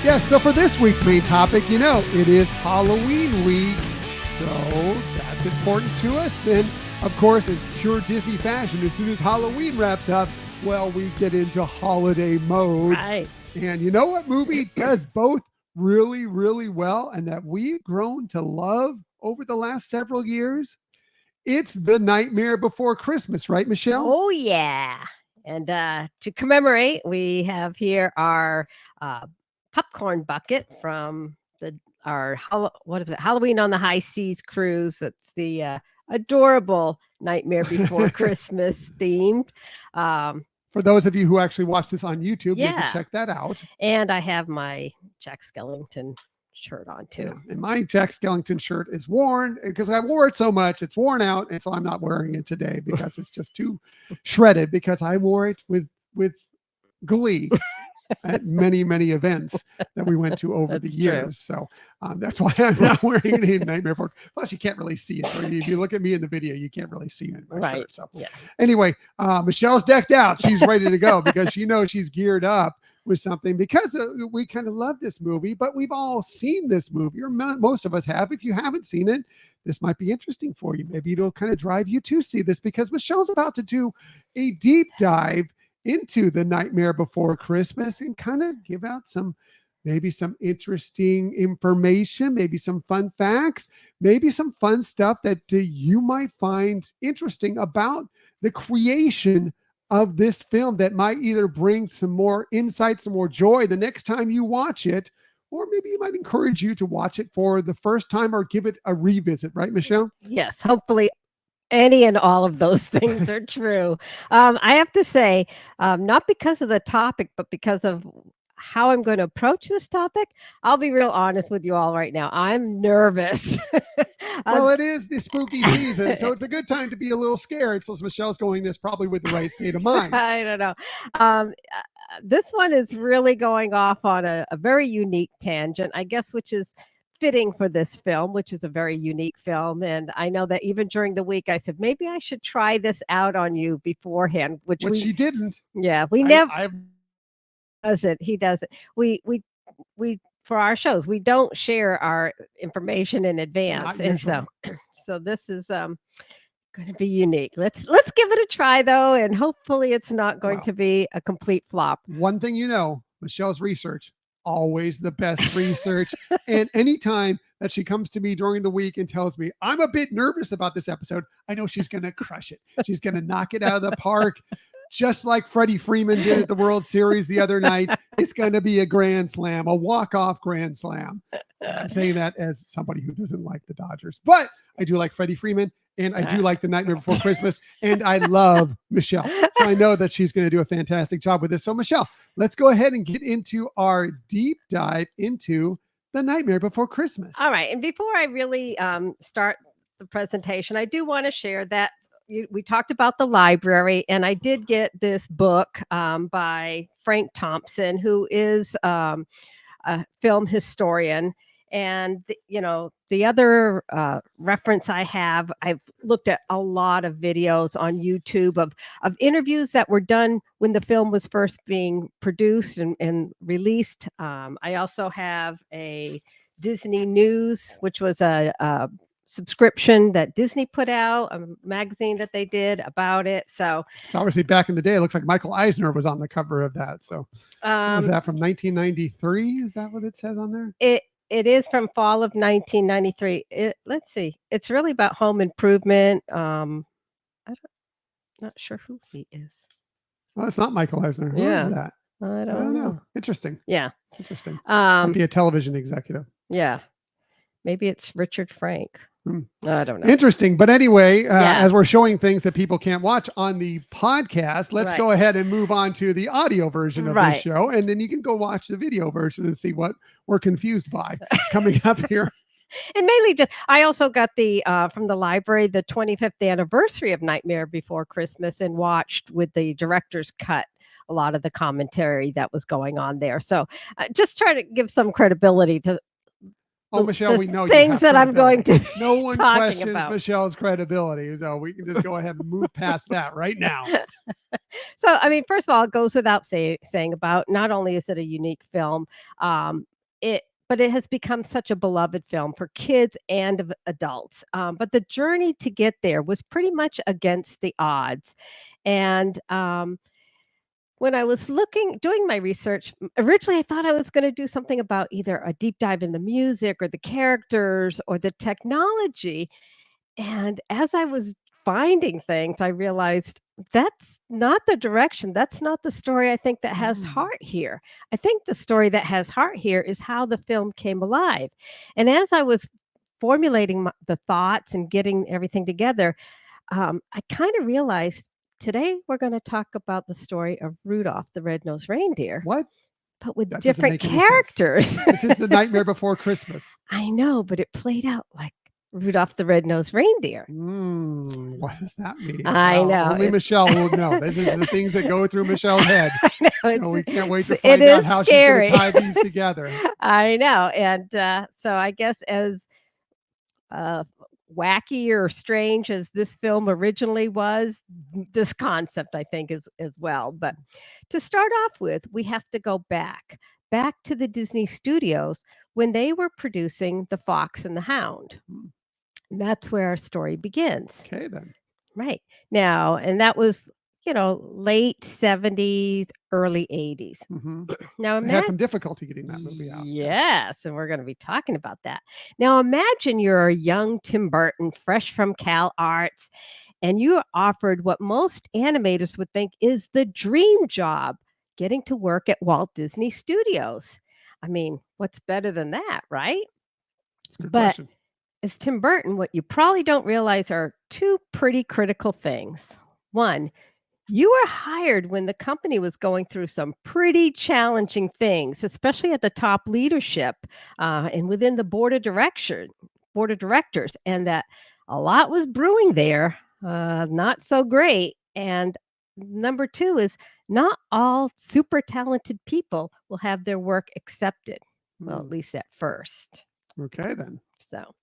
Yes, so for this week's main topic, it is Halloween week. So that's important to us. Then, of course, in pure Disney fashion, as soon as Halloween wraps up, well, we get into holiday mode. Right. And you know what movie does both really, really well and that we've grown to love over the last several years? It's The Nightmare Before Christmas, right, Michelle? Oh, yeah. And to commemorate, we have here our popcorn bucket from Halloween on the High Seas cruise. That's the adorable Nightmare Before Christmas themed. For those of you who actually watch this on YouTube, you can Yeah. check that out. And I have my Jack Skellington shirt on too. Yeah, and my Jack Skellington shirt is worn because I wore it so much, it's worn out, and so I'm not wearing it today because it's just too shredded because I wore it with glee at many, many events that we went to over the years. True. So that's why I'm not wearing any Nightmare Before. Plus, you can't really see it. So if you look at me in the video, you can't really see it in my shirt. So anyway, Michelle's decked out. She's ready to go because she knows she's geared up with something because we kind of love this movie, but we've all seen this movie, or most of us have. If you haven't seen it, this might be interesting for you. Maybe it'll kind of drive you to see this because Michelle's about to do a deep dive into The Nightmare Before Christmas and kind of give out maybe some interesting information, maybe some fun facts, maybe some fun stuff that you might find interesting about the creation of this film that might either bring some more insight, some more joy the next time you watch it, or maybe it might encourage you to watch it for the first time or give it a revisit, right, Michelle? Yes, hopefully any and all of those things are true. I have to say, not because of the topic, but because of how I'm going to approach this topic, I'll be real honest with you all right now. I'm nervous. Well, it is the spooky season, so it's a good time to be a little scared. So Michelle's going this probably with the right state of mind. I don't know. This one is really going off on a very unique tangent, I guess, which is fitting for this film, which is a very unique film. And I know that even during the week, I said, maybe I should try this out on you beforehand, which she didn't. Yeah, we never does it. He does it. We for our shows, we don't share our information in advance. And so this is going to be unique. Let's give it a try though. And hopefully it's not going to be a complete flop. One thing, Michelle's research, always the best research. And anytime that she comes to me during the week and tells me I'm a bit nervous about this episode, I know she's going to crush it. She's going to knock it out of the park. Just like Freddie Freeman did at the World Series the other night. It's going to be a grand slam, a walk-off grand slam. I'm saying that as somebody who doesn't like the Dodgers, but I do like Freddie Freeman and I do like The Nightmare Before Christmas and I love Michelle. So I know that she's going to do a fantastic job with this. So Michelle, let's go ahead and get into our deep dive into The Nightmare Before Christmas. All right. And before I really start the presentation, I do want to share that we talked about the library, and I did get this book by Frank Thompson, who is a film historian. And, the other reference I've looked at a lot of videos on YouTube of interviews that were done when the film was first being produced and released. I also have a Disney News, which was a subscription that Disney put out, a magazine that they did about it. So obviously back in the day, it looks like Michael Eisner was on the cover of that. So was that from 1993? Is that what it says on there? It is from fall of 1993. Let's see. It's really about home improvement. Not sure who he is. Well, it's not Michael Eisner. Who is that? I don't know. Interesting. Yeah. Interesting. Might be a television executive. Yeah. Maybe it's Richard Frank. I don't know. Interesting. But anyway, as we're showing things that people can't watch on the podcast, let's go ahead and move on to the audio version of the show. And then you can go watch the video version and see what we're confused by coming up here. And mainly I also got from the library, the 25th anniversary of Nightmare Before Christmas, and watched with the director's cut a lot of the commentary that was going on there. So just try to give some credibility to Michelle, we know things that I'm going to no one questions Michelle's credibility, so we can just go ahead and move past that right now. So, I mean, first of all, it goes without saying about not only is it a unique film, but it has become such a beloved film for kids and adults. But the journey to get there was pretty much against the odds. And when I was doing my research, originally I thought I was going to do something about either a deep dive in the music or the characters or the technology. And as I was finding things, I realized that's not the direction. That's not the story I think that has heart here. I think the story that has heart here is how the film came alive. And as I was formulating the thoughts and getting everything together, I kind of realized today we're going to talk about the story of Rudolph the Red-Nosed Reindeer. What? But with That doesn't different make any sense. characters. This is The Nightmare Before Christmas. I know, but it played out like Rudolph the Red-Nosed Reindeer. What does that mean? I know. Only Michelle will know. This is the things that go through Michelle's head. I know. So we can't wait to find out how scary. she's going to tie these together. I know. And so I guess as wacky or strange as this film originally was, this concept I think is as well. But to start off with, we have to go back to the Disney studios when they were producing The Fox and the Hound. And that's where our story begins. Okay, then. Right. Now, and that was, late 70s, early 80s. Now, I had some difficulty getting that movie out. Yes, and we're going to be talking about that. Now, imagine you're a young Tim Burton, fresh from Cal Arts, and you are offered what most animators would think is the dream job, getting to work at Walt Disney Studios. I mean, what's better than that, right? That's a good question. As Tim Burton, what you probably don't realize are two pretty critical things. One, you were hired when the company was going through some pretty challenging things, especially at the top leadership and within the board of directors, and that a lot was brewing there, not so great. And number two is not all super talented people will have their work accepted. Well, at least at first. Okay, then. So.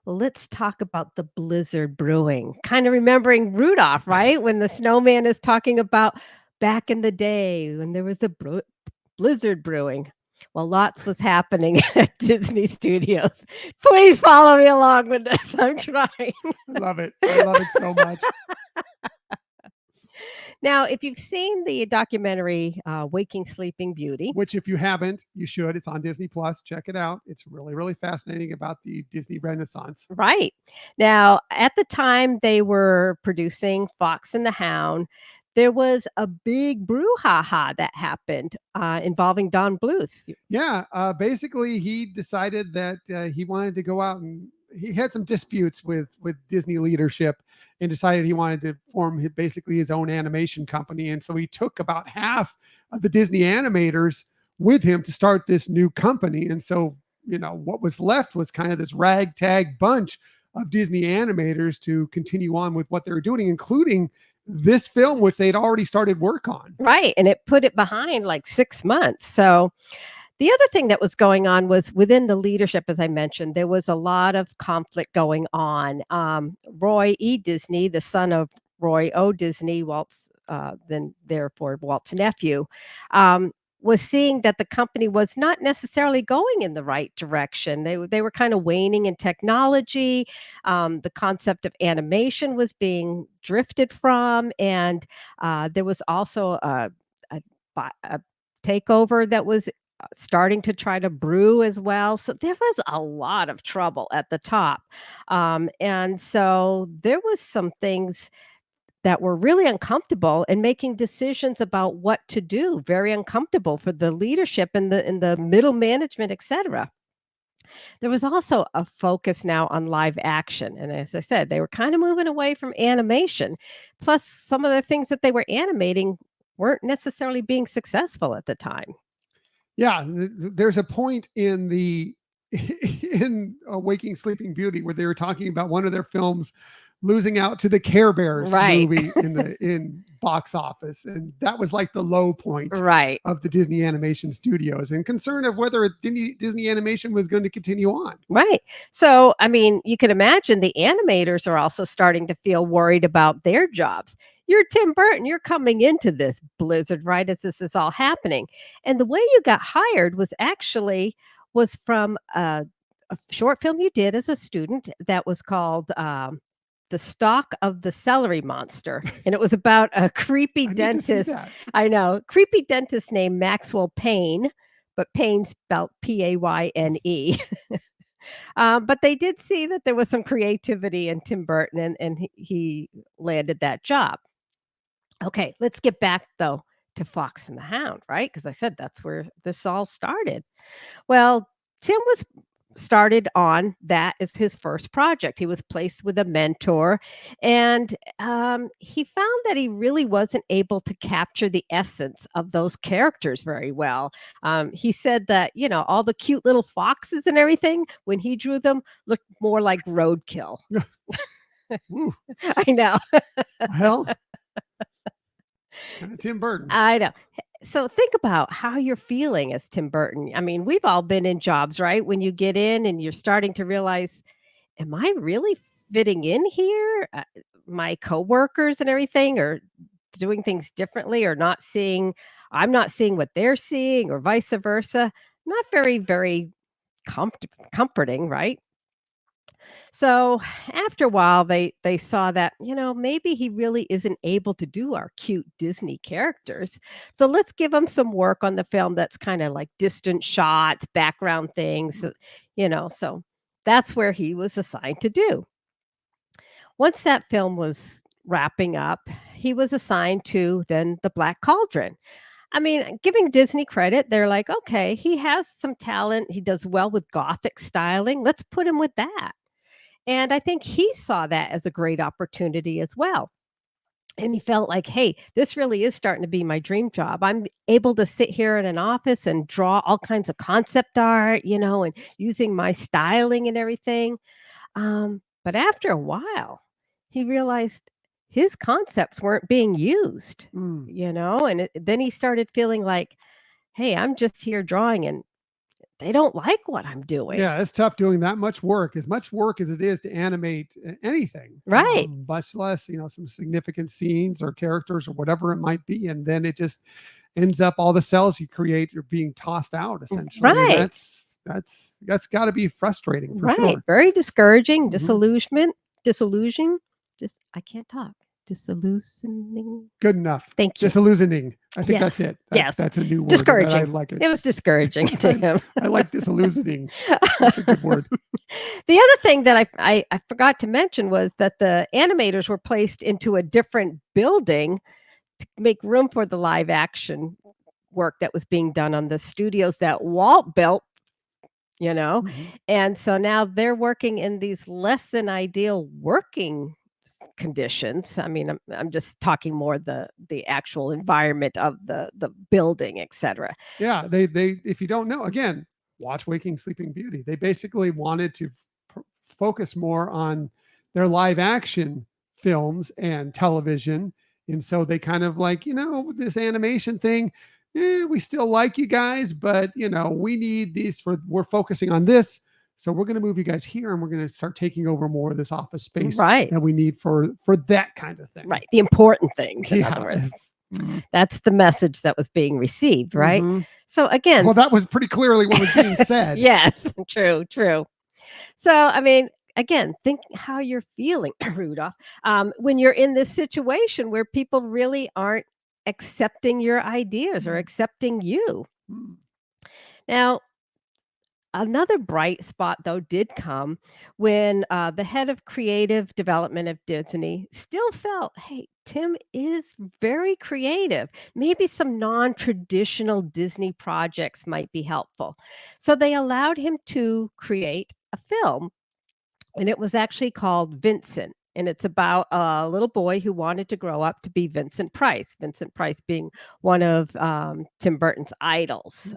Well, let's talk about the blizzard brewing. Kind of remembering Rudolph, right? When the snowman is talking about back in the day when there was a blizzard brewing. Well, lots was happening at Disney Studios. Please follow me along with this. I'm trying. I love it. I love it so much. Now, if you've seen the documentary Waking Sleeping Beauty, which if you haven't, you should. It's on Disney Plus. Check it out. It's really, really fascinating about the Disney Renaissance. Right. Now, at the time they were producing Fox and the Hound, there was a big brouhaha that happened involving Don Bluth. Yeah. Basically, he decided that he wanted to go out and he had some disputes with Disney leadership and decided he wanted to form basically his own animation company. And so he took about half of the Disney animators with him to start this new company. And so, what was left was kind of this ragtag bunch of Disney animators to continue on with what they were doing, including this film, which they'd already started work on. Right. And it put it behind like 6 months. So the other thing that was going on was within the leadership, as I mentioned, there was a lot of conflict going on. Roy E. Disney, the son of Roy O. Disney, then therefore Walt's nephew, was seeing that the company was not necessarily going in the right direction. They were kind of waning in technology. The concept of animation was being drifted from, and there was also a takeover that was starting to try to brew as well. So there was a lot of trouble at the top. And so there was some things that were really uncomfortable and making decisions about what to do, very uncomfortable for the leadership and the middle management, etc. There was also a focus now on live action. And as I said, they were kind of moving away from animation. Plus, some of the things that they were animating weren't necessarily being successful at the time. Yeah, there's a point in Waking Sleeping Beauty where they were talking about one of their films losing out to the Care Bears Right. movie in box office, and that was like the low point Right. of the Disney Animation Studios, and concern of whether Disney Animation was going to continue on. Right. So, I mean, you can imagine the animators are also starting to feel worried about their jobs. You're Tim Burton, you're coming into this blizzard right as this is all happening. And the way you got hired was from a short film you did as a student that was called The Stalk of the Celery Monster. And it was about a creepy I need to see dentist. that. I know, creepy dentist named Maxwell Payne, but Payne spelled Payne. But they did see that there was some creativity in Tim Burton, and he landed that job. Okay, let's get back though to Fox and the Hound, right? Because I said that's where this all started. Well, Tim was started on that as his first project. He was placed with a mentor, and he found that he really wasn't able to capture the essence of those characters very well. He said that, all the cute little foxes and everything, when he drew them, looked more like roadkill. I know. Well, Tim Burton. I know. So think about how you're feeling as Tim Burton. I mean, we've all been in jobs, right? When you get in and you're starting to realize, am I really fitting in here? My coworkers and everything are doing things differently or I'm not seeing what they're seeing or vice versa. Not very, very comforting, right? So after a while, they saw that, maybe he really isn't able to do our cute Disney characters. So let's give him some work on the film that's kind of like distant shots, background things, so that's where he was assigned to do. Once that film was wrapping up, he was assigned to then the Black Cauldron. I mean, giving Disney credit, they're like, okay, he has some talent. He does well with Gothic styling. Let's put him with that. And I think he saw that as a great opportunity as well. And he felt like, hey, this really is starting to be my dream job. I'm able to sit here in an office and draw all kinds of concept art, and using my styling and everything. But after a while, he realized his concepts weren't being used, and then he started feeling like, hey, I'm just here drawing and they don't like what I'm doing. Yeah, it's tough doing that much work, as it is to animate anything. Right. Much less, some significant scenes or characters or whatever it might be. And then it just ends up all the cells you create, you're being tossed out essentially. Right. And that's got to be frustrating for right. sure. Very discouraging, Mhm. disillusion. I can't talk. Disillusioning. Good enough. Thank you. Disillusioning. I think Yes. that's it. Yes. That's a new word. Discouraging. I like it. It was discouraging to him. I like disillusioning. That's a good word. The other thing that I forgot to mention was that the animators were placed into a different building to make room for the live action work that was being done on the studios that Walt built, and so now they're working in these less than ideal working conditions. I mean, I'm just talking more the actual environment of the building, etc. Yeah, they if you don't know, again, watch Waking Sleeping Beauty. They basically wanted to focus more on their live action films and television, and so they kind of like, this animation thing, we still like you guys, but we need these we're focusing on this. So we're going to move you guys here, and we're going to start taking over more of this office space that we need for that kind of thing. Right. The important things, in other words. That's the message that was being received, right? Mm-hmm. So again, well, that was pretty clearly what was being said. Yes, true. So, I mean, again, think how you're feeling, Rudolph, when you're in this situation where people really aren't accepting your ideas or accepting you. Now, another bright spot, though, did come when the head of creative development of Disney still felt, hey, Tim is very creative. Maybe some non traditional Disney projects might be helpful. So they allowed him to create a film, and it was actually called Vincent. And it's about a little boy who wanted to grow up to be Vincent Price. Vincent Price being one of Tim Burton's idols.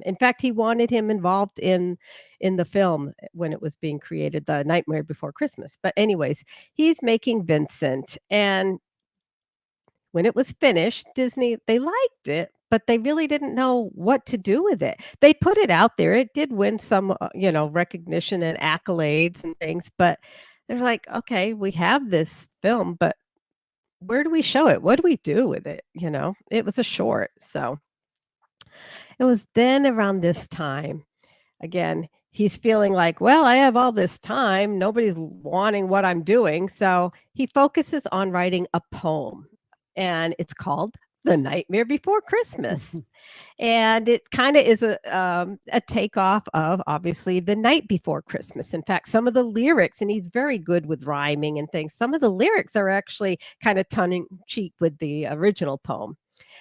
In fact, he wanted him involved in the film when it was being created, The Nightmare Before Christmas. But anyways, he's making Vincent, and when it was finished, Disney, they liked it, but they really didn't know what to do with it. They put it out there. It did win some, recognition and accolades and things, but they're like, okay, we have this film, but where do we show it? What do we do with it? It was a short. So it was then around this time, again, he's feeling like, well, I have all this time. Nobody's wanting what I'm doing. So he focuses on writing a poem, and it's called The Nightmare Before Christmas. And it kind of is a takeoff of, obviously, The Night Before Christmas. In fact, some of the lyrics, and he's very good with rhyming and things, some of the lyrics are actually kind of tongue in cheek with the original poem.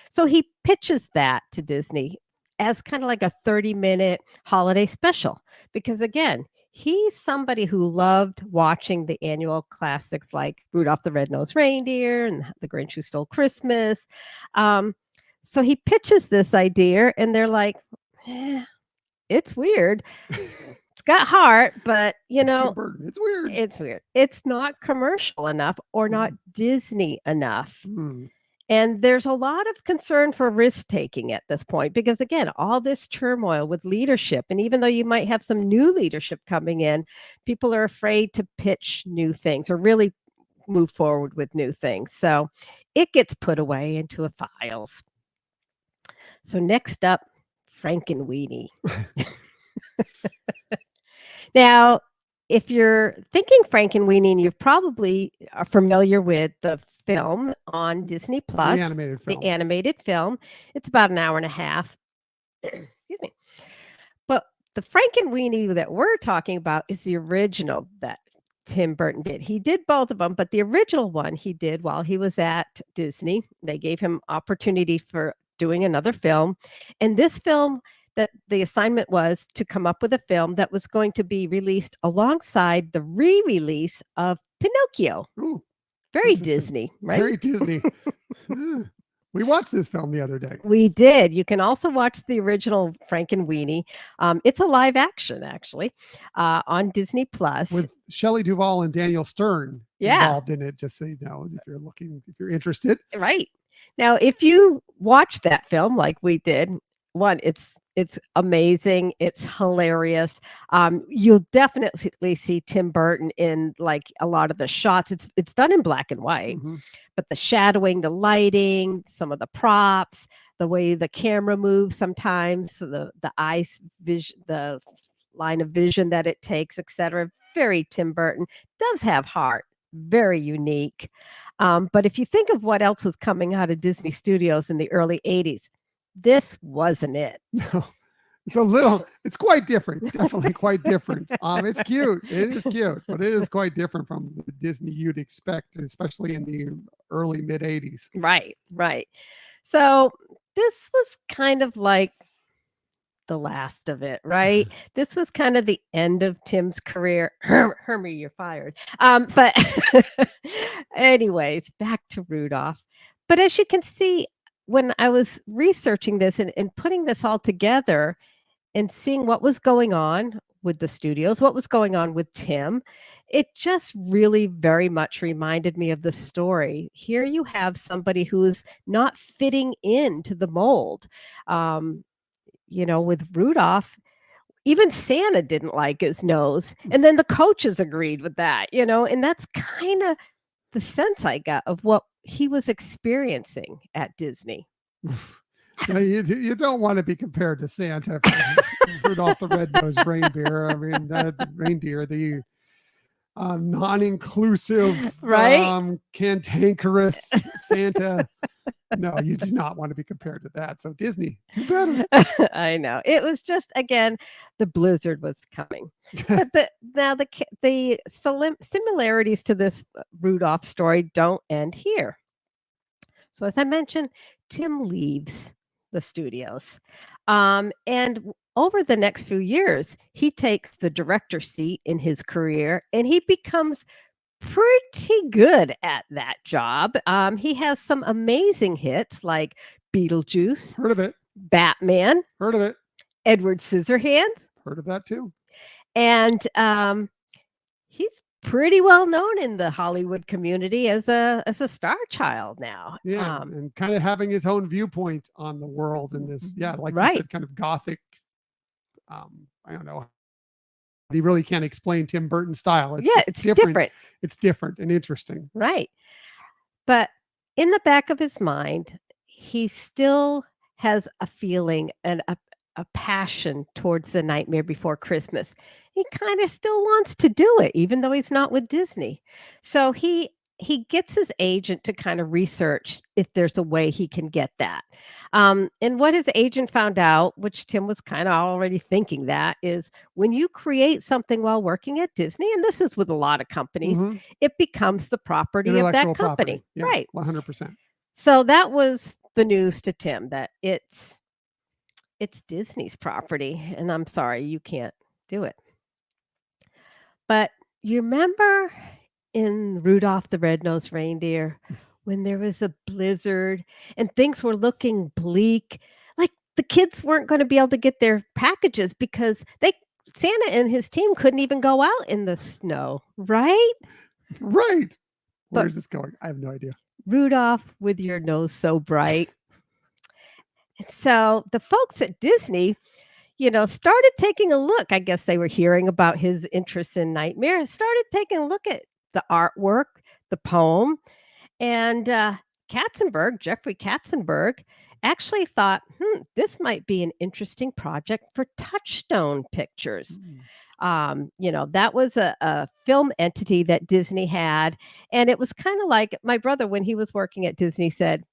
So he pitches that to Disney as kind of like a 30-minute holiday special, because again, he's somebody who loved watching the annual classics like Rudolph the Red-Nosed Reindeer and The Grinch Who Stole Christmas. So he pitches this idea, and they're like, it's weird. It's got heart, but it's weird. It's weird. It's not commercial enough or not Disney enough. And there's a lot of concern for risk taking at this point, because again, all this turmoil with leadership, and even though you might have some new leadership coming in, people are afraid to pitch new things or really move forward with new things. So it gets put away into a files. So next up, Frankenweenie. Now, if you're thinking Frankenweenie, you probably are familiar with the film on Disney Plus, the animated film. It's about an hour and a half. Excuse me. But the Frankenweenie that we're talking about is the original that Tim Burton did. He did both of them, but the original one he did while he was at Disney. They gave him opportunity for doing another film. And this film, that the assignment was to come up with a film that was going to be released alongside the re-release of Pinocchio. Ooh, very Disney, right? Very Disney. We watched this film the other day. We did. You can also watch the original Frankenweenie. It's a live action, actually, on Disney Plus. With Shelley Duvall and Daniel Stern involved in it, just so you know, if you're interested. Right. Now, if you watch that film like we did, it's amazing. It's hilarious. You'll definitely see Tim Burton in like a lot of the shots. It's done in black and white, but the shadowing, the lighting, some of the props, the way the camera moves sometimes, the eyes vision, the line of vision that it takes, etc. Very Tim Burton. Does have heart. Very unique. But if you think of what else was coming out of Disney Studios in the early 80s, this wasn't it. No, it's quite different. Definitely quite different. It's cute. It is cute, but it is quite different from the Disney you'd expect, especially in the early mid 80s. Right. So this was kind of like the last of it, right? This was kind of the end of Tim's career. Hermie, you're fired. But anyways, back to Rudolph. But as you can see, when I was researching this and putting this all together and seeing what was going on with the studios, what was going on with Tim, it just really very much reminded me of the story. Here you have somebody who's not fitting into the mold. With Rudolph, even Santa didn't like his nose. And then the coaches agreed with that, and that's kind of the sense I got of what he was experiencing at Disney. You don't want to be compared to Santa, Rudolph the Red-Nosed Reindeer. I mean, that reindeer, the non-inclusive, right? Cantankerous Santa. No, you do not want to be compared to that. So Disney, do better. I know. It was just, again, the blizzard was coming. But the similarities to this Rudolph story don't end here. So as I mentioned, Tim leaves the studios. And over the next few years, he takes the director seat in his career, and he becomes pretty good at that job. He has some amazing hits like Beetlejuice, Heard of it. Batman, Heard of it. Edward Scissorhands, Heard of that too. and he's pretty well known in the Hollywood community as a star child now. Yeah, and kind of having his own viewpoint on the world in this. Yeah, like you said, kind of gothic. I don't know. He really can't explain Tim Burton's style. It's different. It's different and interesting. Right. But in the back of his mind, he still has a feeling and a passion towards the Nightmare Before Christmas. He kind of still wants to do it, even though he's not with Disney. So he gets his agent to kind of research if there's a way he can get that. And what his agent found out, which Tim was kind of already thinking that, is when you create something while working at Disney, and this is with a lot of companies, it becomes the property of that company. Yeah, right. 100%. So that was the news to Tim, that it's Disney's property. And I'm sorry, you can't do it. But you remember in Rudolph the Red-Nosed Reindeer when there was a blizzard and things were looking bleak, like the kids weren't going to be able to get their packages because Santa and his team couldn't even go out in the snow, right? Right. Where's this going? I have no idea. Rudolph, with your nose so bright. And so the folks at Disney, started taking a look. I guess they were hearing about his interest in Nightmare, started taking a look at the artwork, the poem. And Jeffrey Katzenberg, actually thought, this might be an interesting project for Touchstone Pictures. That was a film entity that Disney had. And it was kind of like my brother, when he was working at Disney, said,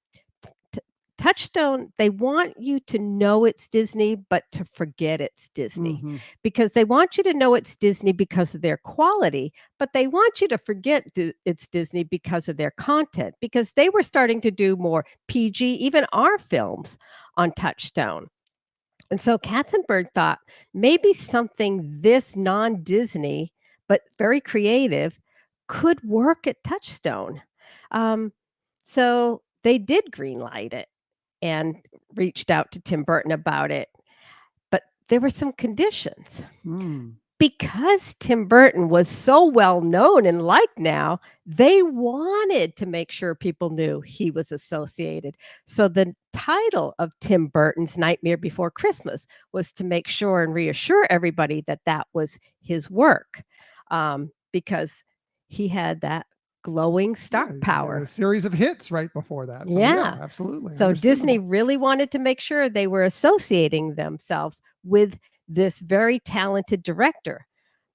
Touchstone, they want you to know it's Disney, but to forget it's Disney, because they want you to know it's Disney because of their quality, but they want you to forget it's Disney because of their content, because they were starting to do more PG, even R films on Touchstone. And so Katzenberg thought maybe something this non-Disney, but very creative, could work at Touchstone. So they did greenlight it and reached out to Tim Burton about it. But there were some conditions. Because Tim Burton was so well known and liked now, they wanted to make sure people knew he was associated. So the title of Tim Burton's Nightmare Before Christmas was to make sure and reassure everybody that that was his work, because he had that glowing star power. A series of hits right before that. So, yeah, absolutely. So Disney really wanted to make sure they were associating themselves with this very talented director.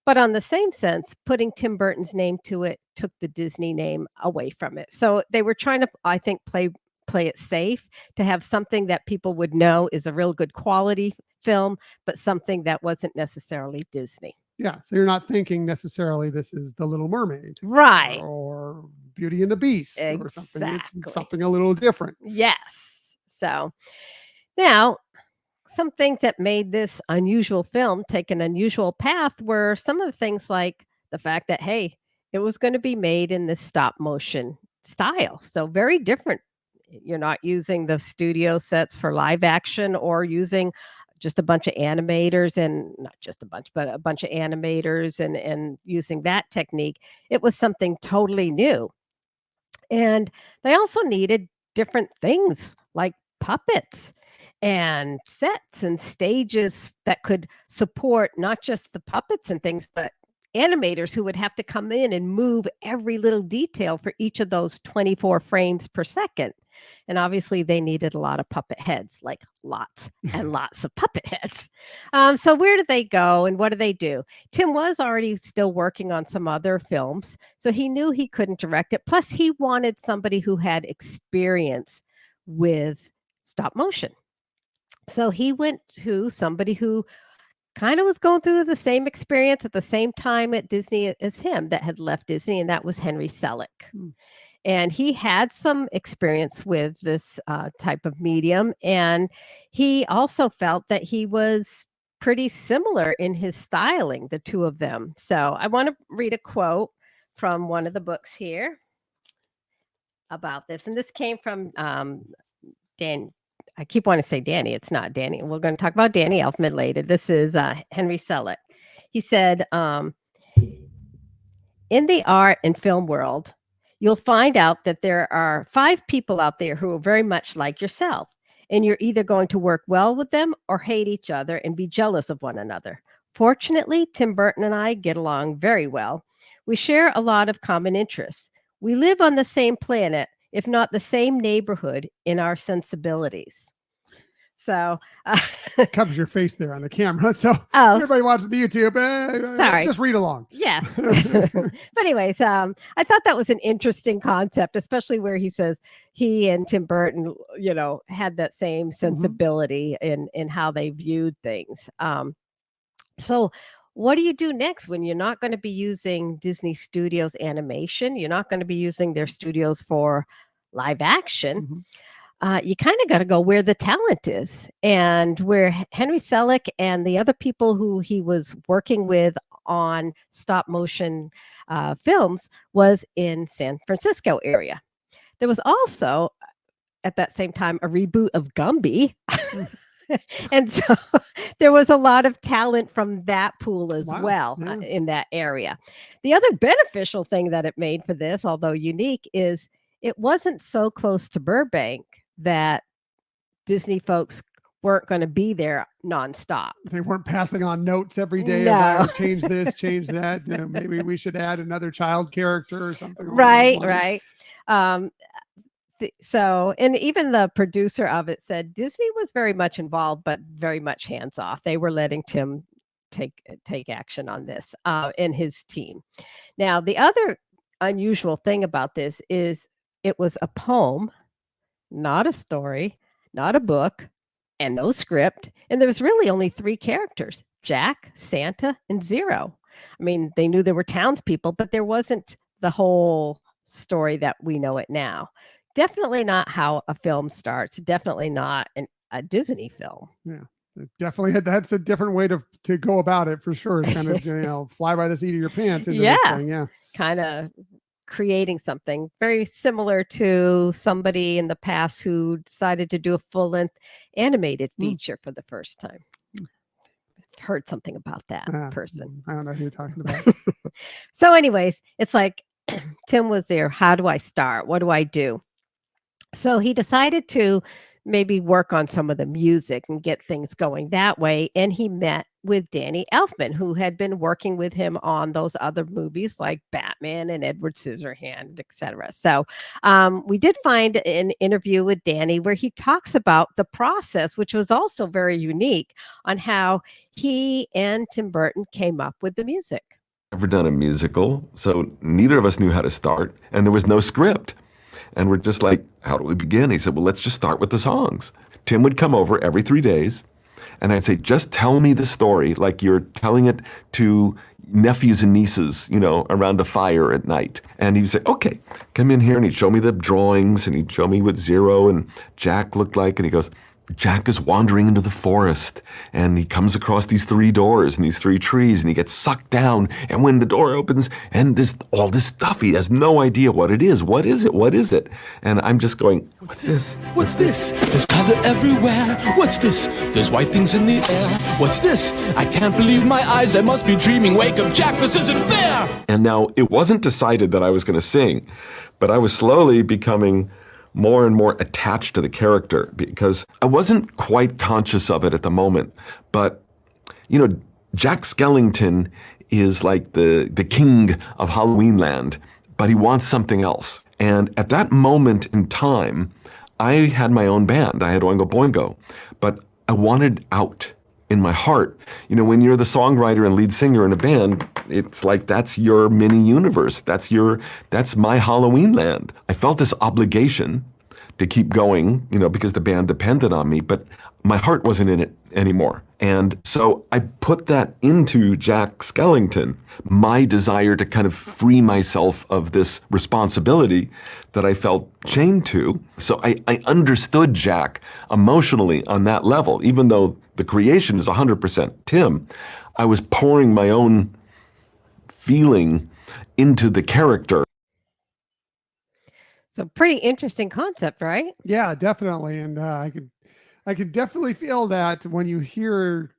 But on the same sense, putting Tim Burton's name to it took the Disney name away from it. So they were trying to, I think, play it safe, to have something that people would know is a real good quality film, but something that wasn't necessarily Disney. Yeah, so you're not thinking necessarily this is The Little Mermaid, right, or Beauty and the Beast, exactly, or something. It's something a little different. Yes. So now, some things that made this unusual film take an unusual path were some of the things like the fact that, hey, it was going to be made in this stop motion style. So very different. You're not using the studio sets for live action, or using just a bunch of animators, and not just a bunch, but a bunch of animators and using that technique. It was something totally new. And they also needed different things like puppets and sets and stages that could support not just the puppets and things, but animators who would have to come in and move every little detail for each of those 24 frames per second. And obviously they needed a lot of puppet heads, like lots and lots of puppet heads. So where do they go and what do they do? Tim was already still working on some other films, so he knew he couldn't direct it. Plus, he wanted somebody who had experience with stop motion. So he went to somebody who kind of was going through the same experience at the same time at Disney as him, that had left Disney, and that was Henry Selick. And he had some experience with this type of medium. And he also felt that he was pretty similar in his styling, the two of them. So I want to read a quote from one of the books here about this. And this came from Dan. I keep wanting to say Danny. It's not Danny. We're going to talk about Danny Elfman later. This is Henry Selick. He said, in the art and film world, you'll find out that there are 5 people out there who are very much like yourself. And you're either going to work well with them or hate each other and be jealous of one another. Fortunately, Tim Burton and I get along very well. We share a lot of common interests. We live on the same planet, if not the same neighborhood in our sensibilities. So covers your face there on the camera. So everybody watching the YouTube, sorry, just read along. Yeah. But anyways, I thought that was an interesting concept, especially where he says he and Tim Burton, had that same sensibility in how they viewed things. So what do you do next when you're not going to be using Disney Studios animation? You're not going to be using their studios for live action. You kind of got to go where the talent is, and where Henry Selick and the other people who he was working with on stop motion films was in San Francisco area. There was also at that same time a reboot of Gumby. And so there was a lot of talent from that pool as well in that area. The other beneficial thing that it made for this, although unique, is it wasn't so close to Burbank that Disney folks weren't going to be there nonstop. They weren't passing on notes every day about change this, change that. Maybe we should add another child character or something. Right. So, and even the producer of it said Disney was very much involved, but very much hands off. They were letting Tim take action on this and his team. Now, the other unusual thing about this is it was a poem, not a story, not a book, and no script. And there was really only 3 characters: Jack, Santa, and Zero. I mean, they knew there were townspeople, but there wasn't the whole story that we know it now. Definitely not how a film starts. Definitely not a Disney film. Yeah, definitely. That's a different way to go about it for sure. It's kind of, fly by the seat of your pants into this thing. Yeah. Kind of creating something very similar to somebody in the past who decided to do a full-length animated feature for the first time. Heard something about that person. I don't know who you're talking about. So anyways, it's like Tim was there. How do I start? What do I do? So he decided to maybe work on some of the music and get things going that way. And he met with Danny Elfman, who had been working with him on those other movies like Batman and Edward Scissorhands, etc. So we did find an interview with Danny where he talks about the process, which was also very unique, on how he and Tim Burton came up with the music. Never done a musical, so neither of us knew how to start, and there was no script. And we're just like, how do we begin? He said, well, let's just start with the songs. Tim would come over every 3 days, and I'd say, just tell me the story like you're telling it to nephews and nieces, around a fire at night. And he'd say, okay, come in here. And he'd show me the drawings, and he'd show me what Zero and Jack looked like. And he goes, Jack is wandering into the forest, and he comes across these 3 doors and these 3 trees, and he gets sucked down. And when the door opens, and there's all this stuff, he has no idea what it is. What is it? What is it? And I'm just going, what's this? What's this? There's color everywhere. What's this? There's white things in the air. What's this? I can't believe my eyes. I must be dreaming. Wake up, Jack. This isn't fair. And now it wasn't decided that I was going to sing, but I was slowly becoming more and more attached to the character because I wasn't quite conscious of it at the moment. But, Jack Skellington is like the king of Halloween Land, but he wants something else. And at that moment in time, I had my own band. I had Oingo Boingo, but I wanted out in my heart. When you're the songwriter and lead singer in a band, it's like that's your mini universe. That's my Halloween Land. I felt this obligation to keep going, because the band depended on me, but my heart wasn't in it anymore. And so I put that into Jack Skellington, my desire to kind of free myself of this responsibility that I felt chained to. So I understood Jack emotionally on that level, even though the creation is 100% Tim. I was pouring my own feeling into the character. So pretty interesting concept, right? Yeah, definitely. And I could definitely feel that when you hear,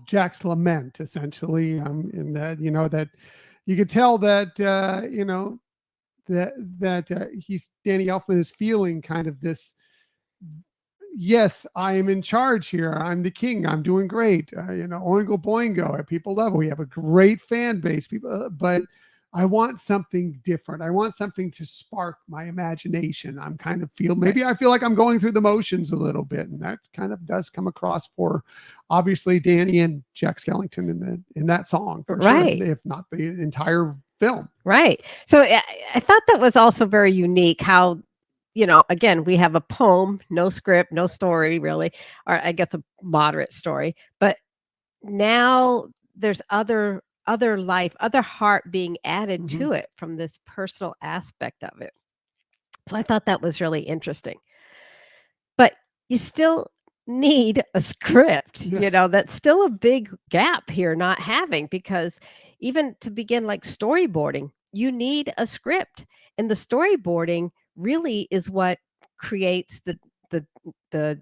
Jack's lament, essentially, in that, that you could tell that, he's Danny Elfman is feeling kind of this. Yes, I am in charge here. I'm the king. I'm doing great. Oingo Boingo. People love it. We have a great fan base. People, but I want something different. I want something to spark my imagination. Maybe I feel like I'm going through the motions a little bit, and that kind of does come across for, obviously, Danny and Jack Skellington in that song, for right? Sure, if not the entire film, right? So I thought that was also very unique. How, again, we have a poem, no script, no story really, or I guess a moderate story, but now there's other life, other heart being added to it from this personal aspect of it. So I thought that was really interesting. But you still need a script. Yes. That's still a big gap here not having, because even to begin, like storyboarding, you need a script. And the storyboarding really is what creates the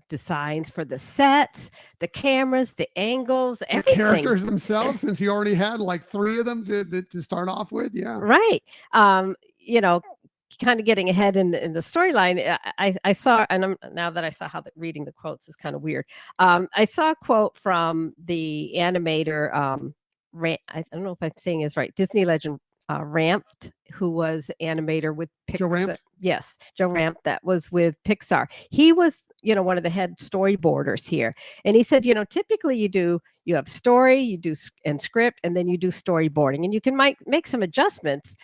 designs for the sets, the cameras, the angles, everything. The characters themselves, since you already had like 3 of them to start off with. Yeah. Right. Kind of getting ahead in the storyline, I saw, and now that I saw how reading the quotes is kind of weird. I saw a quote from the animator, I don't know if I'm saying this right, Disney legend Ramped, who was animator with Pixar. Joe Ramp? Yes, Joe Ramp, that was with Pixar. He was, one of the head storyboarders here. And he said, typically you have story, you do and script, and then you do storyboarding. And you can make some adjustments,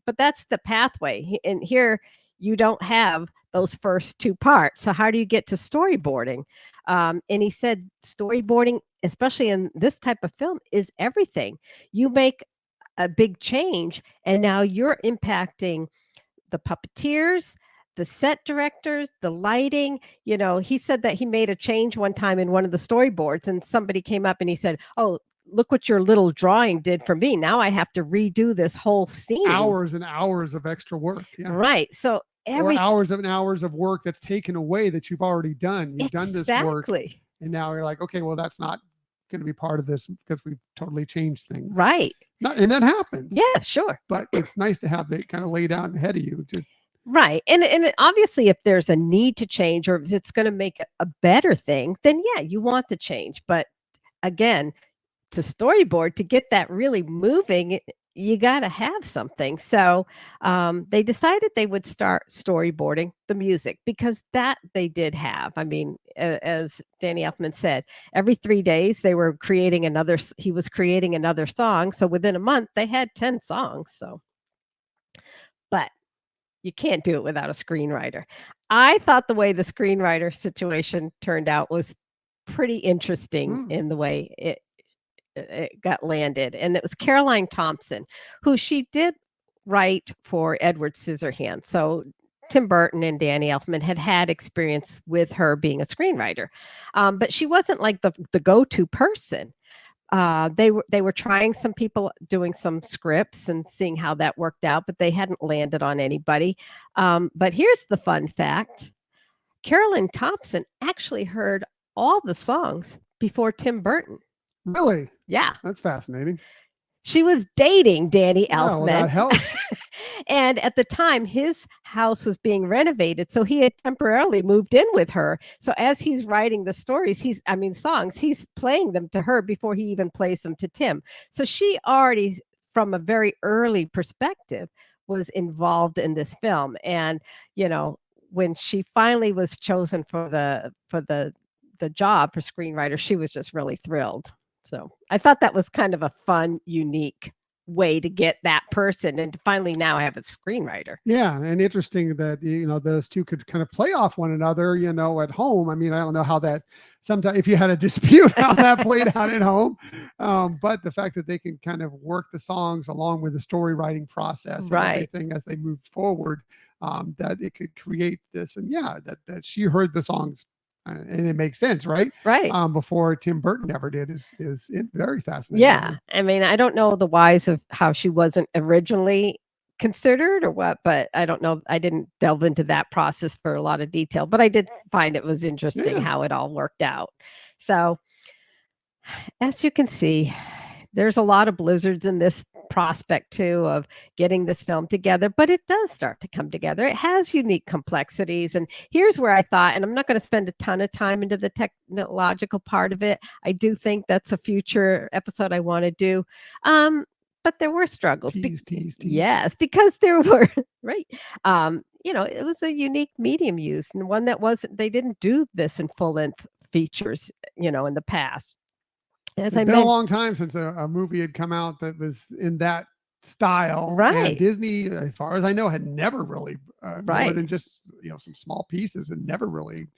but that's the pathway. And here you don't have those first 2 parts. So how do you get to storyboarding? And he said storyboarding, especially in this type of film, is everything. You make a big change, and now you're impacting the puppeteers, the set directors, the lighting. He said that he made a change one time in one of the storyboards, and somebody came up and he said, "Oh, look what your little drawing did for me. Now I have to redo this whole scene." Hours and hours of extra work. Yeah. Right. So or hours and hours of work that's taken away that you've already done. You've done this work, and now you're like, okay, well, that's not going to be part of this because we've totally changed things. Right. And that happens. Yeah, sure. But it's nice to have it kind of laid out ahead of you. Right. And obviously, if there's a need to change, or if it's going to make a better thing, then yeah, you want the change. But again, to storyboard, to get that really moving, you got to have something. So they decided they would start storyboarding the music, because that they did have. I mean, as Danny Elfman said, every 3 days he was creating another song. So within a month they had 10 songs. So, but you can't do it without a screenwriter. I thought the way the screenwriter situation turned out was pretty interesting in the way it got landed. And it was Caroline Thompson, who she did write for Edward Scissorhands. So Tim Burton and Danny Elfman had experience with her being a screenwriter, but she wasn't like the go-to person. They were trying some people, doing some scripts and seeing how that worked out, but they hadn't landed on anybody. But here's the fun fact: Caroline Thompson actually heard all the songs before Tim Burton. Really? Yeah. That's fascinating. She was dating Danny Elfman. Well, that helps. And at the time, his house was being renovated, so he had temporarily moved in with her. So as he's writing the songs, he's playing them to her before he even plays them to Tim. So she already, from a very early perspective, was involved in this film. And, when she finally was chosen for the job for screenwriter, she was just really thrilled. So I thought that was kind of a fun, unique way to get that person, and to finally now have a screenwriter. Yeah, and interesting that those two could kind of play off one another, at home. I mean, I don't know how that, sometimes if you had a dispute, how that played out at home, but the fact that they can kind of work the songs along with the story writing process and everything as they move forward, that it could create this. And yeah, that she heard the songs and it makes sense, right? Right. Before Tim Burton ever did is it very fascinating. Yeah. I mean, I don't know the whys of how she wasn't originally considered or what, but I don't know. I didn't delve into that process for a lot of detail, but I did find it was interesting Yeah. how it all worked out. So, as you can see, there's a lot of blizzards in this prospect too of getting this film together, but it does start to come together. It has unique complexities. And here's where I thought, and I'm not going to spend a ton of time into the technological part of it. I do think that's a future episode I want to do. But there were struggles. Tease. Yes, because there were, right. It was a unique medium used and one that wasn't, they didn't do this in full length features, in the past. As It's I been a mentioned, long time since a movie had come out that was in that style. And right, Disney, as far as I know, had never really, more right, than just, some small pieces, and never really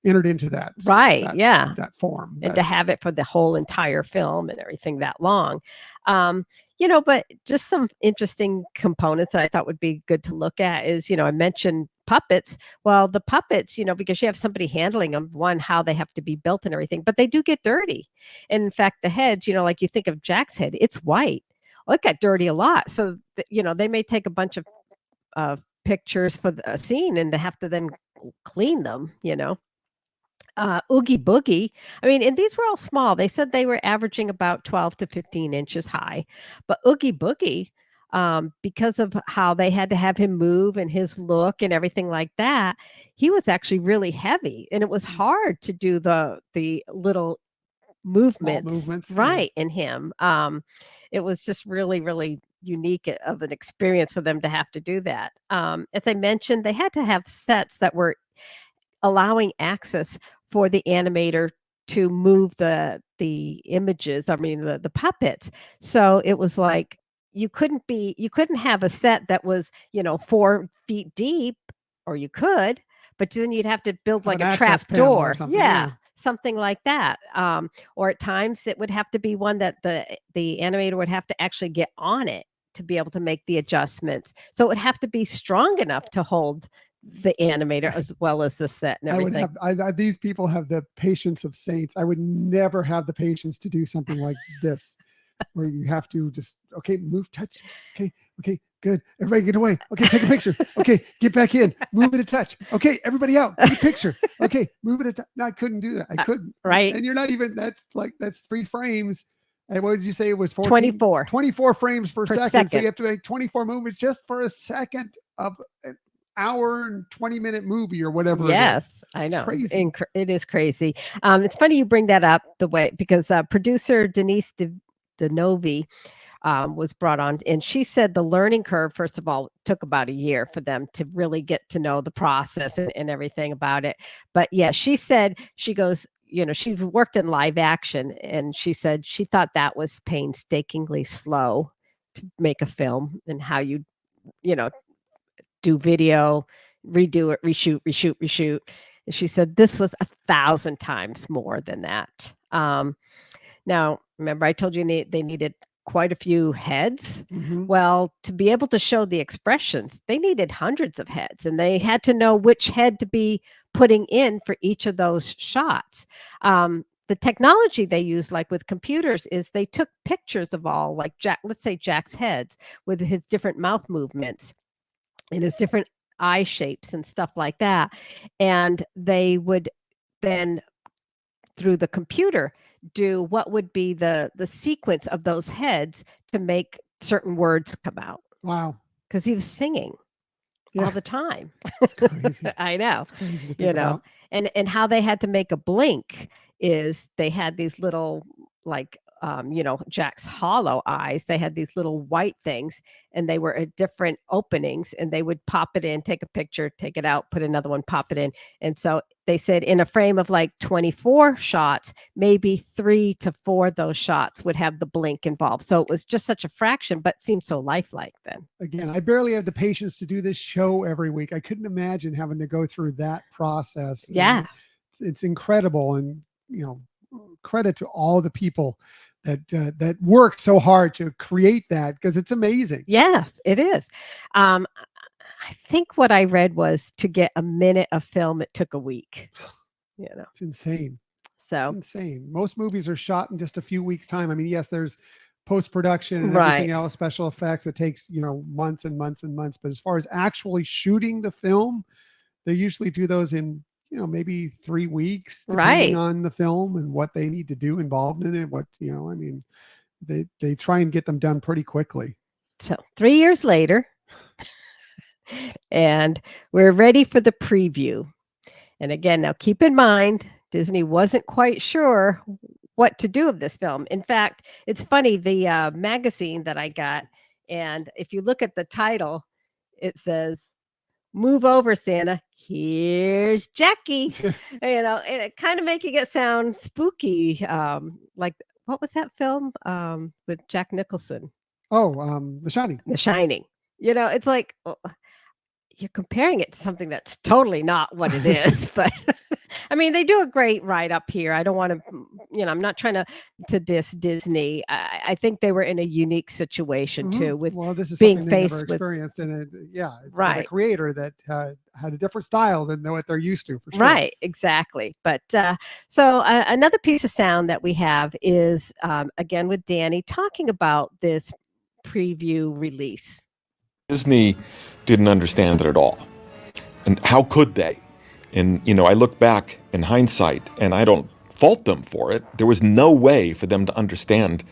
entered into that, right, yeah. that form. And to have it for the whole entire film and everything that long. But just some interesting components that I thought would be good to look at is, I mentioned puppets. Well, the puppets, because you have somebody handling them, one, how they have to be built and everything, but they do get dirty. And in fact, the heads, like you think of Jack's head, it's white. Well, it got dirty a lot. So, they may take a bunch of pictures for the scene and they have to then clean them. Oogie Boogie. I mean, and these were all small. They said they were averaging about 12 to 15 inches high. But Oogie Boogie, because of how they had to have him move and his look and everything like that, he was actually really heavy. And it was hard to do the little movements, right, in him. It was just really, really unique of an experience for them to have to do that. As I mentioned, they had to have sets that were allowing access for the animator to move the images, I mean the puppets. So it was like you couldn't have a set that was 4 feet deep, or you could, but then you'd have to build like a trap door, something like that. Or at times it would have to be one that the animator would have to actually get on it to be able to make the adjustments. So it would have to be strong enough to hold the animator as well as the set and everything. These people have the patience of saints. I would never have the patience to do something like this, where you have to just, okay, move, touch. Okay, good. Everybody get away. Okay, take a picture. Okay, get back in. Move it a touch. Okay, everybody out. Get a picture. Okay, move it a touch. No, I couldn't do that. I couldn't. Right. And you're not even, that's 3 frames. And what did you say it was? 24 frames per second. So you have to make 24 movements just for a second of an hour and 20-minute movie or whatever. Yes, I know. Crazy. It is crazy. It's funny you bring that up because producer Denise DeNovi was brought on, and she said the learning curve, first of all, took about a year for them to really get to know the process and everything about it. But yeah, she said, she goes, she's worked in live action, and she said she thought that was painstakingly slow to make a film, and how you do video, redo it, reshoot. And she said this was 1,000 times more than that. Now, remember I told you they needed quite a few heads. Mm-hmm. Well, to be able to show the expressions, they needed hundreds of heads, and they had to know which head to be putting in for each of those shots. The technology they used, like with computers, is they took pictures of all, like let's say Jack's heads with his different mouth movements and his different eye shapes and stuff like that. And they would then, through the computer, do what would be the sequence of those heads to make certain words come out. Wow. Because he was singing all the time. It's crazy. I know. It's crazy to think about. And how they had to make a blink is they had these little, like, Jack's hollow eyes. They had these little white things, and they were at different openings, and they would pop it in, take a picture, take it out, put another one, pop it in. And so they said in a frame of like 24 shots, maybe 3 to 4 of those shots would have the blink involved. So it was just such a fraction, but seemed so lifelike then. Again, I barely have the patience to do this show every week. I couldn't imagine having to go through that process. Yeah. It's incredible. And, credit to all the people that worked so hard to create that, because it's amazing. Yes, it is. I think what I read was to get a minute of film, it took a week. It's insane. So it's insane. Most movies are shot in just a few weeks' time. I mean, yes, there's post-production and everything else, special effects. It takes, months and months and months. But as far as actually shooting the film, they usually do those in, maybe 3 weeks, depending on the film and what they need to do involved in it. I mean, they try and get them done pretty quickly. So 3 years later, and we're ready for the preview. And again, now keep in mind, Disney wasn't quite sure what to do of this film. In fact, it's funny, the magazine that I got, and if you look at the title, it says, "Move over, Santa. Here's Jackie." And it kind of making it sound spooky. Like, what was that film with Jack Nicholson? Oh, The Shining. The Shining. It's like, well, you're comparing it to something that's totally not what it is. But I mean, they do a great write-up here. I don't want to, I'm not trying to diss Disney. I think they were in a unique situation too, with this is being something they faced never with experienced, and right, a creator that had a different style than what they're used to. For sure. Right, exactly. But so another piece of sound that we have is again with Danny talking about this preview release. Disney didn't understand it at all. And how could they? And, I look back in hindsight, and I don't fault them for it. There was no way for them to understand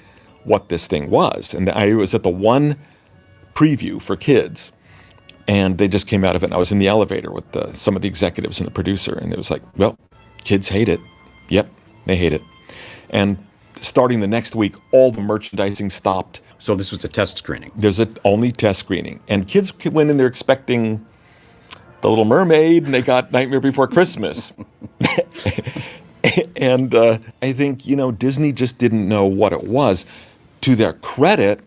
what this thing was. And I was at the one preview for kids, and they just came out of it. And I was in the elevator with some of the executives and the producer, and it was like, well, kids hate it. Yep, they hate it. And starting the next week, all the merchandising stopped. So this was a test screening. There's only test screening. And kids went in there expecting The Little Mermaid, and they got Nightmare Before Christmas. And I think, Disney just didn't know what it was. To their credit,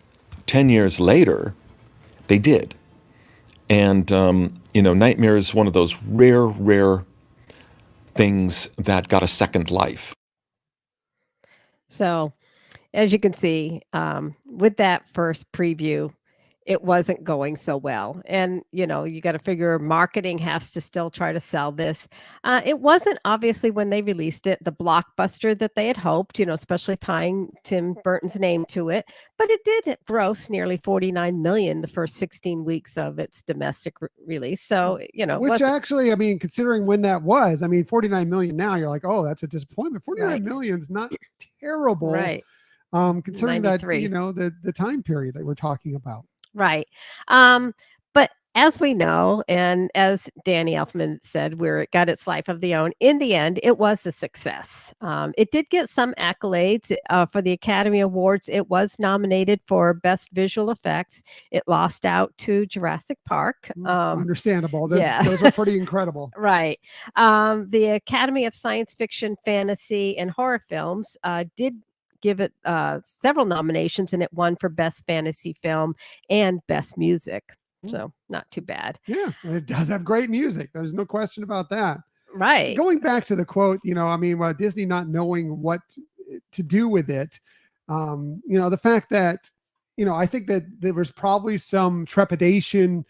10 years later, they did. And, Nightmare is one of those rare things that got a second life. So, as you can see, with that first preview, it wasn't going so well. And, you got to figure marketing has to still try to sell this. It wasn't obviously when they released it, the blockbuster that they had hoped, especially tying Tim Burton's name to it. But it did gross nearly $49 million the first 16 weeks of its domestic release. So, which actually, I mean, considering when that was, I mean, 49 million now, you're like, oh, that's a disappointment. 49 million is not terrible. Right. Considering 93. that, the time period that we're talking about. Right. But as we know, and as Danny Elfman said, where it got its life of the own, in the end, it was a success. It did get some accolades for the Academy Awards. It was nominated for Best Visual Effects. It lost out to Jurassic Park. Understandable. Those are pretty incredible. Right. The Academy of Science Fiction, Fantasy, and Horror Films did give it several nominations, and it won for Best Fantasy Film and Best Music. So not too bad. Yeah, it does have great music. There's no question about that. Right. Going back to the quote, Disney not knowing what to do with it. The fact that, I think that there was probably some trepidation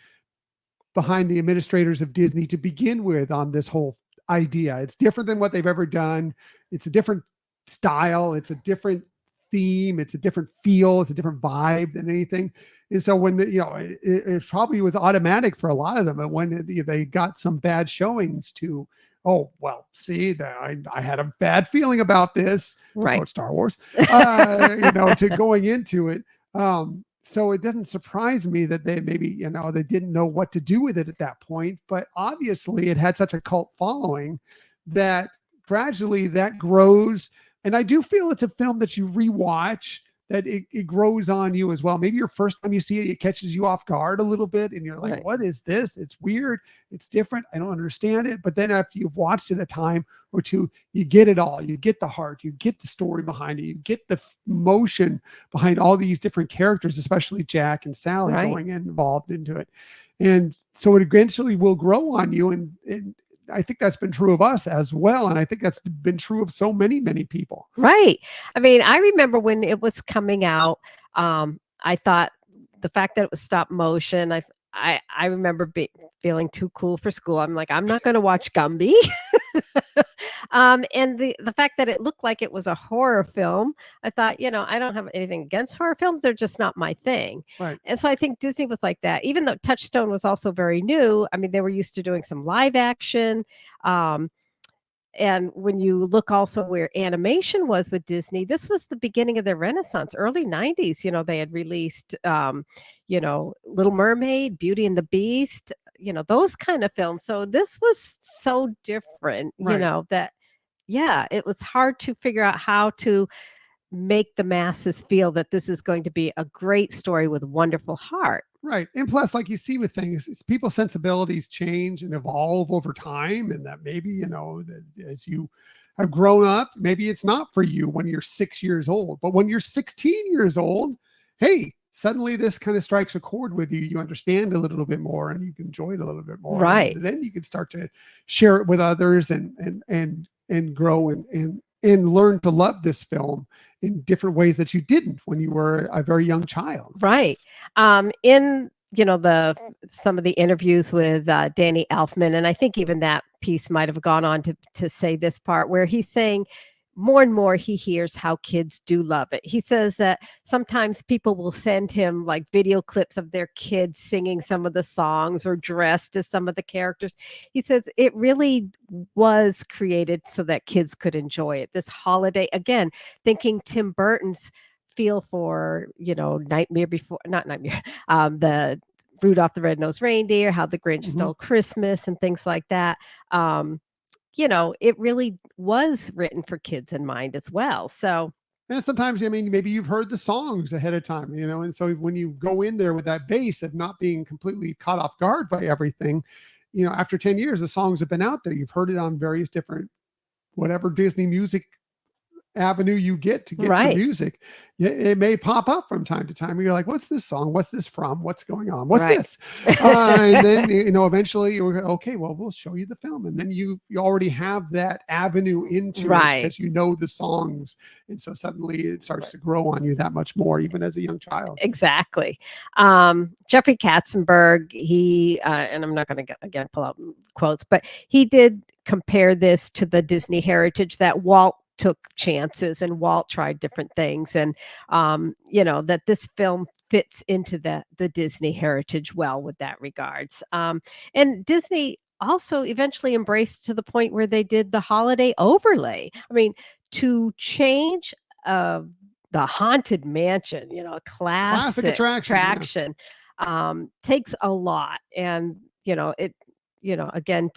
behind the administrators of Disney to begin with on this whole idea. It's different than what they've ever done. It's a different style, it's a different theme, it's a different feel, it's a different vibe than anything. And so when it probably was automatic for a lot of them, and when they got some bad showings to, oh well, see that I had a bad feeling about this, right? About Star Wars, to going into it. So it doesn't surprise me that they maybe they didn't know what to do with it at that point. But obviously, it had such a cult following that gradually that grows. And I do feel it's a film that you rewatch, that it grows on you as well. Maybe your first time you see it, it catches you off guard a little bit. And you're like, right. What is this? It's weird. It's different. I don't understand it. But then after you've watched it a time or two, you get it all. You get the heart. You get the story behind it. You get the emotion behind all these different characters, especially Jack and Sally going involved into it. And so it eventually will grow on you. And I think that's been true of us as well. And I think that's been true of so many, many people. Right. I mean, I remember when it was coming out, I thought the fact that it was stop motion, I remember feeling too cool for school. I'm like, I'm not going to watch Gumby. And the fact that it looked like it was a horror film, I thought, I don't have anything against horror films. They're just not my thing. Right. And so I think Disney was like that, even though Touchstone was also very new. I mean, they were used to doing some live action. And when you look also where animation was with Disney, this was the beginning of their renaissance, early 90s. They had released, Little Mermaid, Beauty and the Beast, those kind of films. So this was so different, Right. that, yeah, it was hard to figure out how to make the masses feel that this is going to be a great story with wonderful heart. Right. And plus, like you see with things, people's sensibilities change and evolve over time. And that maybe, as you have grown up, maybe it's not for you when you're 6 years old. But when you're 16 years old, hey, suddenly this kind of strikes a chord with you. You understand a little bit more and you can enjoy it a little bit more. Right. And then you can start to share it with others and grow and learn to love this film in different ways that you didn't when you were a very young child. Right. In some of the interviews with Danny Elfman, and I think even that piece might have gone on to say this part where he's saying more and more he hears how kids do love it. He says that sometimes people will send him like video clips of their kids singing some of the songs or dressed as some of the characters. He says it really was created so that kids could enjoy it. This holiday, again, thinking Tim Burton's feel for, Nightmare Before, not Nightmare, the Rudolph the Red-Nosed Reindeer, How the Grinch Stole Christmas and things like that. It really was written for kids in mind as well. So, and sometimes, maybe you've heard the songs ahead of time, and so when you go in there with that base of not being completely caught off guard by everything, after 10 years, the songs have been out there. You've heard it on various different, whatever Disney music avenue you get your music. It may pop up from time to time and you're like, what's this song, what's this from, what's going on, what's this, and then eventually you're okay, well, we'll show you the film, and then you already have that avenue into it because the songs, and so suddenly it starts to grow on you that much more, even as a young child. Exactly. Jeffrey Katzenberg, he and I'm not going to again pull out quotes, but he did compare this to the Disney heritage that Walt took chances and Walt tried different things, and that this film fits into the Disney heritage well with that regards. And Disney also eventually embraced to the point where they did the holiday overlay. I mean, to change the Haunted Mansion, classic attraction, takes a lot, and again,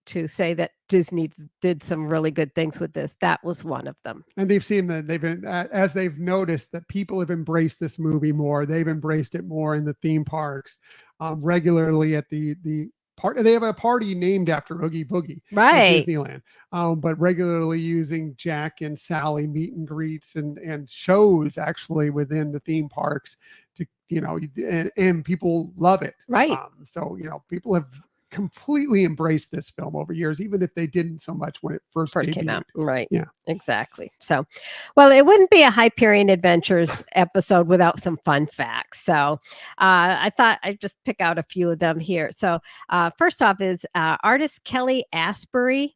to say that Disney did some really good things with this, that was one of them. And they've seen that as they've noticed that people have embraced this movie more, they've embraced it more in the theme parks, regularly at the part. They have a party named after Oogie Boogie at Disneyland, but regularly using Jack and Sally meet and greets and shows actually within the theme parks to, and people love it. Right. So, people have completely embraced this film over years, even if they didn't so much when it first came out. Right. Yeah, exactly. So, well, it wouldn't be a Hyperion Adventures episode without some fun facts. So I thought I'd just pick out a few of them here. So first off is artist Kelly Asbury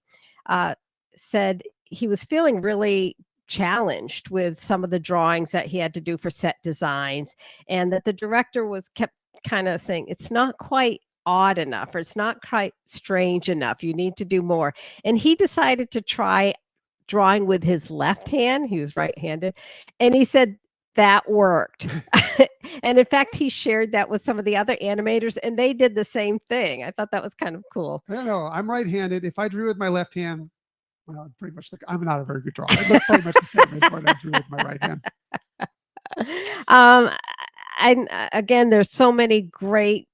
said he was feeling really challenged with some of the drawings that he had to do for set designs, and that the director kept kind of saying it's not quite odd enough, or it's not quite strange enough. You need to do more. And he decided to try drawing with his left hand. He was right-handed. And he said that worked. And in fact, he shared that with some of the other animators, and they did the same thing. I thought that was kind of cool. I know. I'm right-handed. If I drew with my left hand, well, pretty much I'm not a very good drawer. It looks pretty much the same as what I drew with my right hand. And again, there's so many great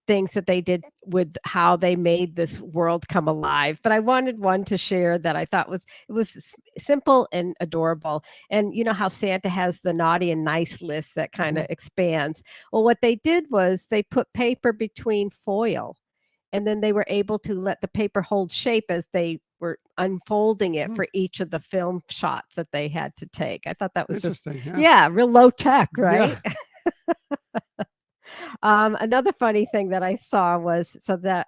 things that they did with how they made this world come alive. But I wanted one to share that I thought was simple and adorable. And you know how Santa has the naughty and nice list that kind of expands. Well, what they did was they put paper between foil, and then they were able to let the paper hold shape as they were unfolding it for each of the film shots that they had to take. I thought that was just, real low tech, right? Yeah. Another funny thing that I saw was that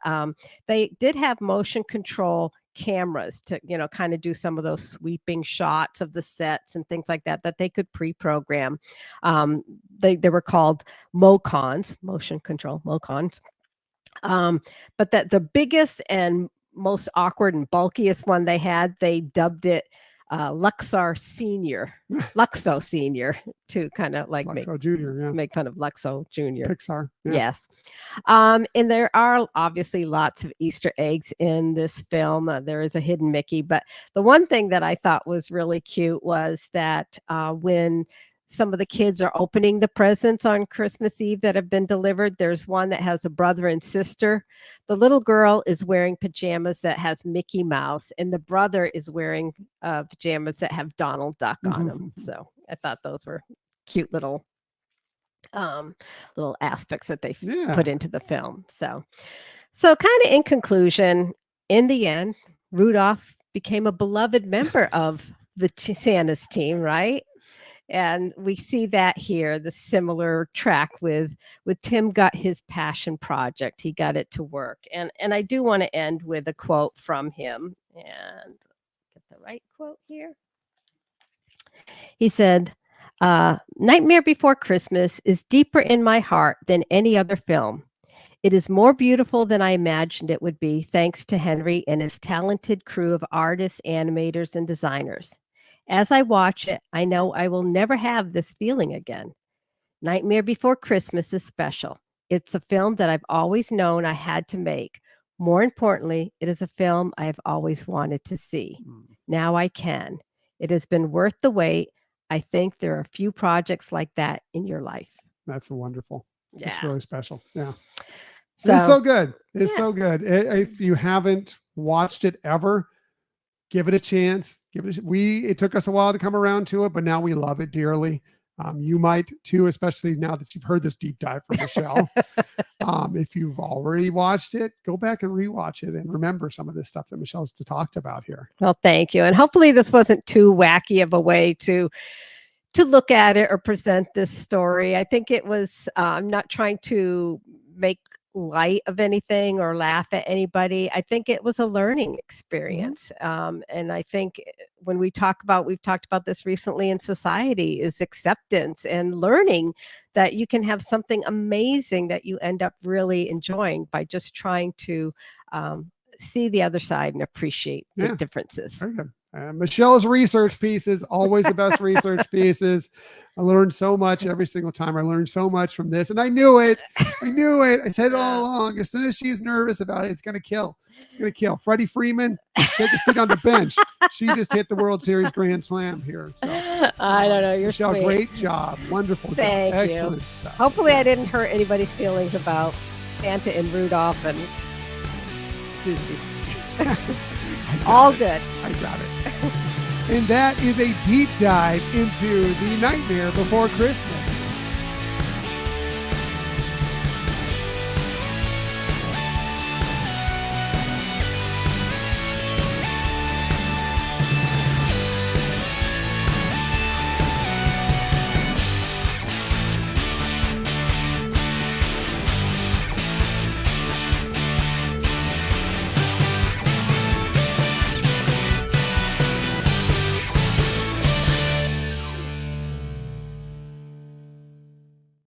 they did have motion control cameras to, kind of do some of those sweeping shots of the sets and things like that they could pre-program. They were called MoCons, motion control MoCons. But that the biggest and most awkward and bulkiest one they dubbed it Luxo Senior, to kind of like Luxo Junior, make fun of Luxo Junior. Pixar. Yeah. Yes. And there are obviously lots of Easter eggs in this film. There is a hidden Mickey, but the one thing that I thought was really cute was that when some of the kids are opening the presents on Christmas Eve that have been delivered, there's one that has a brother and sister. The little girl is wearing pajamas that has Mickey Mouse, and the brother is wearing pajamas that have Donald Duck on them. So I thought those were cute little aspects that they put into the film. So kind of in conclusion, in the end, Rudolph became a beloved member of the Santa's team, right? And we see that here, the similar track with Tim got his passion project. He got it to work. And I do want to end with a quote from him, and get the right quote here. He said, "Nightmare Before Christmas is deeper in my heart than any other film. It is more beautiful than I imagined it would be, thanks to Henry and his talented crew of artists, animators, and designers. As I watch it, I know I will never have this feeling again. Nightmare Before Christmas is special. It's a film that I've always known I had to make. More importantly, it is a film I have always wanted to see. Now I can. It has been worth the wait. I think there are a few projects like that in your life." That's wonderful. Yeah. It's really special. Yeah. It's so good. It's so good. If you haven't watched it ever, give it a chance. It took us a while to come around to it, but now we love it dearly. You might too, especially now that you've heard this deep dive from Michelle. If you've already watched it, go back and rewatch it and remember some of this stuff that Michelle's talked about here. Well, thank you. And hopefully this wasn't too wacky of a way to look at it or present this story. I think it was, I'm not trying to make light of anything or laugh at anybody. I think it was a learning experience. And I think when we've talked about this recently in society, is acceptance and learning that you can have something amazing that you end up really enjoying by just trying to see the other side and appreciate the differences. Very good. Michelle's research pieces, always the best research pieces. I learned so much every single time. I learned so much from this, and I knew it. I said it all along. As soon as she's nervous about it, it's going to kill. It's going to kill. Freddie Freeman, take a seat on the bench. She just hit the World Series Grand Slam here. So, I don't know. You're Michelle, sweet. Great job. Wonderful Thank job. you. Excellent stuff. Hopefully I didn't hurt anybody's feelings about Santa and Rudolph and Disney. All good. I got it. And that is a deep dive into The Nightmare Before Christmas.